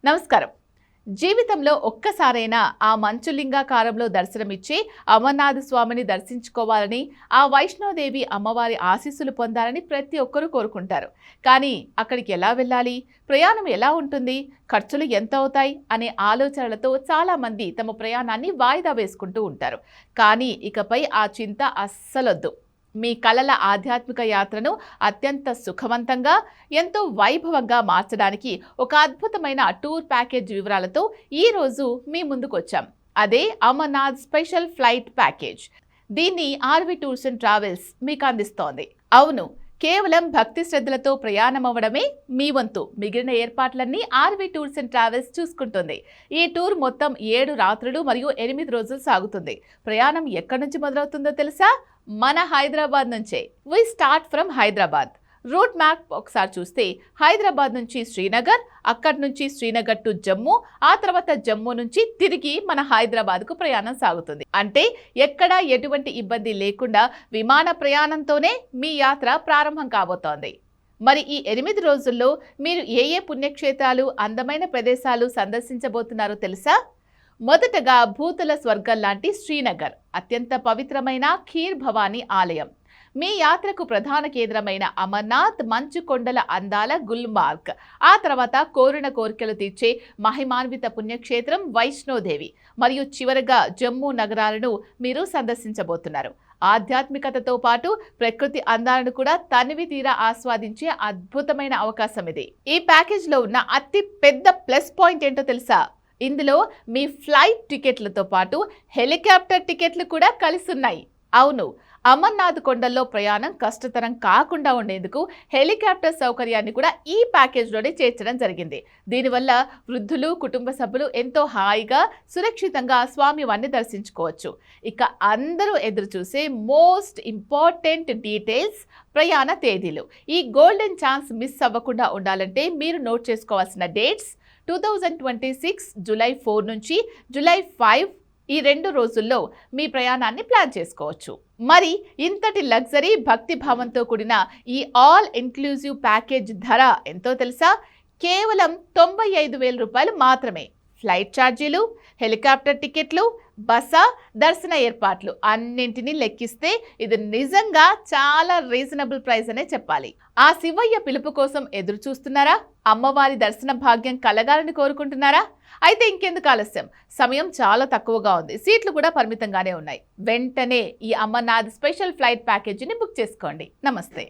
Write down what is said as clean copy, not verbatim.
నమస్కారం. జీవితంలో ఒక్కసారైనా ఆ మంచులింగాకారంలో దర్శనమిచ్చి అమర్నాథ స్వామిని దర్శించుకోవాలని, ఆ వైష్ణోదేవి అమ్మవారి ఆశీస్సులు పొందాలని ప్రతి ఒక్కరూ కోరుకుంటారు. కానీ అక్కడికి ఎలా వెళ్ళాలి, ప్రయాణం ఎలా ఉంటుంది, ఖర్చులు ఎంత అవుతాయి అనే ఆలోచనలతో చాలామంది తమ ప్రయాణాన్ని వాయిదా వేసుకుంటూ ఉంటారు. కానీ ఇకపై ఆ చింత అస్సలొద్దు. మీ కలల ఆధ్యాత్మిక యాత్రను అత్యంత సుఖవంతంగా, ఎంతో వైభవంగా మార్చడానికి ఒక అద్భుతమైన టూర్ ప్యాకేజ్ వివరాలతో ఈరోజు మీ ముందుకు వచ్చాం. అదే అమర్నాథ్ స్పెషల్ ఫ్లైట్ ప్యాకేజ్. దీన్ని ఆర్వి టూర్స్ అండ్ ట్రావెల్స్ మీకు అందిస్తోంది. అవును, కేవలం భక్తి శ్రద్ధలతో ప్రయాణం అవ్వడమే మీ వంతు. మిగిలిన ఏర్పాట్లన్నీ ఆర్వి టూర్స్ అండ్ ట్రావెల్స్ చూసుకుంటుంది. ఈ టూర్ మొత్తం 7 రాత్రులు మరియు 8 రోజులు సాగుతుంది. ప్రయాణం ఎక్కడి నుంచి మొదలవుతుందో తెలుసా? మన హైదరాబాద్ నుంచే. We start from Hyderabad. Route map ఒకసారి చూస్తే హైదరాబాద్ నుంచి శ్రీనగర్, అక్కడి నుంచి శ్రీనగర్ టు జమ్మూ, ఆ తర్వాత జమ్మూ నుంచి తిరిగి మన హైదరాబాద్కు ప్రయాణం సాగుతుంది. అంటే ఎక్కడా ఎటువంటి ఇబ్బంది లేకుండా విమాన ప్రయాణంతోనే మీ యాత్ర ప్రారంభం కాబోతోంది. మరి ఈ 8 రోజుల్లో మీరు ఏ పుణ్యక్షేత్రాలు, అందమైన ప్రదేశాలు సందర్శించబోతున్నారో తెలుసా? మొదటగా భూతల స్వర్గం లాంటి శ్రీనగర్, అత్యంత పవిత్రమైన ఖీర్ భవానీ ఆలయం. మీ యాత్రకు ప్రధాన కేంద్రమైన అమర్నాథ్, మంచు కొండల అందాల గుల్మార్గ్, ఆ తర్వాత కోరిన కోరికలు తీర్చే మహిమాన్విత పుణ్యక్షేత్రం వైష్ణోదేవి, మరియు చివరగా జమ్మూ నగరాలను మీరు సందర్శించబోతున్నారు. ఆధ్యాత్మికతతో పాటు ప్రకృతి అందాలను కూడా తనివి తీరా ఆస్వాదించే అద్భుతమైన అవకాశం ఇది. ఈ ప్యాకేజ్లో ఉన్న అతి పెద్ద ప్లస్ పాయింట్ ఏంటో తెలుసా? ఇందులో మీ ఫ్లైట్ టికెట్లతో పాటు హెలికాప్టర్ టికెట్లు కూడా కలిసి ఉన్నాయి. అవును, అమర్నాథ్ కొండల్లో ప్రయాణం కష్టతరం కాకుండా ఉండేందుకు హెలికాప్టర్ సౌకర్యాన్ని కూడా ఈ ప్యాకేజ్లోనే చేర్చడం జరిగింది. దీనివల్ల వృద్ధులు, కుటుంబ సభ్యులు ఎంతో హాయిగా, సురక్షితంగా స్వామివారిని దర్శించుకోవచ్చు. ఇక అందరూ ఎదురు చూసే మోస్ట్ ఇంపార్టెంట్ డీటెయిల్స్, ప్రయాణ తేదీలు. ఈ గోల్డెన్ ఛాన్స్ మిస్ అవ్వకుండా ఉండాలంటే మీరు నోట్ చేసుకోవాల్సిన డేట్స్: 2026 జూలై 4 నుంచి జూలై 5, ఈ 2 రోజుల్లో మీ ప్రయాణాన్ని ప్లాన్ చేసుకోవచ్చు. మరి ఇంతటి లగ్జరీ, భక్తి భావంతో కూడిన ఈ ఆల్ ఇన్క్లూజివ్ ప్యాకేజ్ ధర ఎంతో తెలుసా? కేవలం 95,000 రూపాయలు మాత్రమే. ఫ్లైట్ ఛార్జీలు, హెలికాప్టర్ టికెట్లు, బస, దర్శన ఏర్పాట్లు అన్నింటినీ లెక్కిస్తే ఇది నిజంగా చాలా రీజనబుల్ ప్రైస్ అనే చెప్పాలి. ఆ శివయ్య పిలుపు కోసం ఎదురు చూస్తున్నారా? అమ్మవారి దర్శన భాగ్యం కలగాలని కోరుకుంటున్నారా? అయితే ఇంకెందుకు ఆలస్యం? సమయం చాలా తక్కువగా ఉంది, సీట్లు కూడా పరిమితంగానే ఉన్నాయి. వెంటనే ఈ అమర్నాథ్ స్పెషల్ ఫ్లైట్ ప్యాకేజీని బుక్ చేసుకోండి. నమస్తే.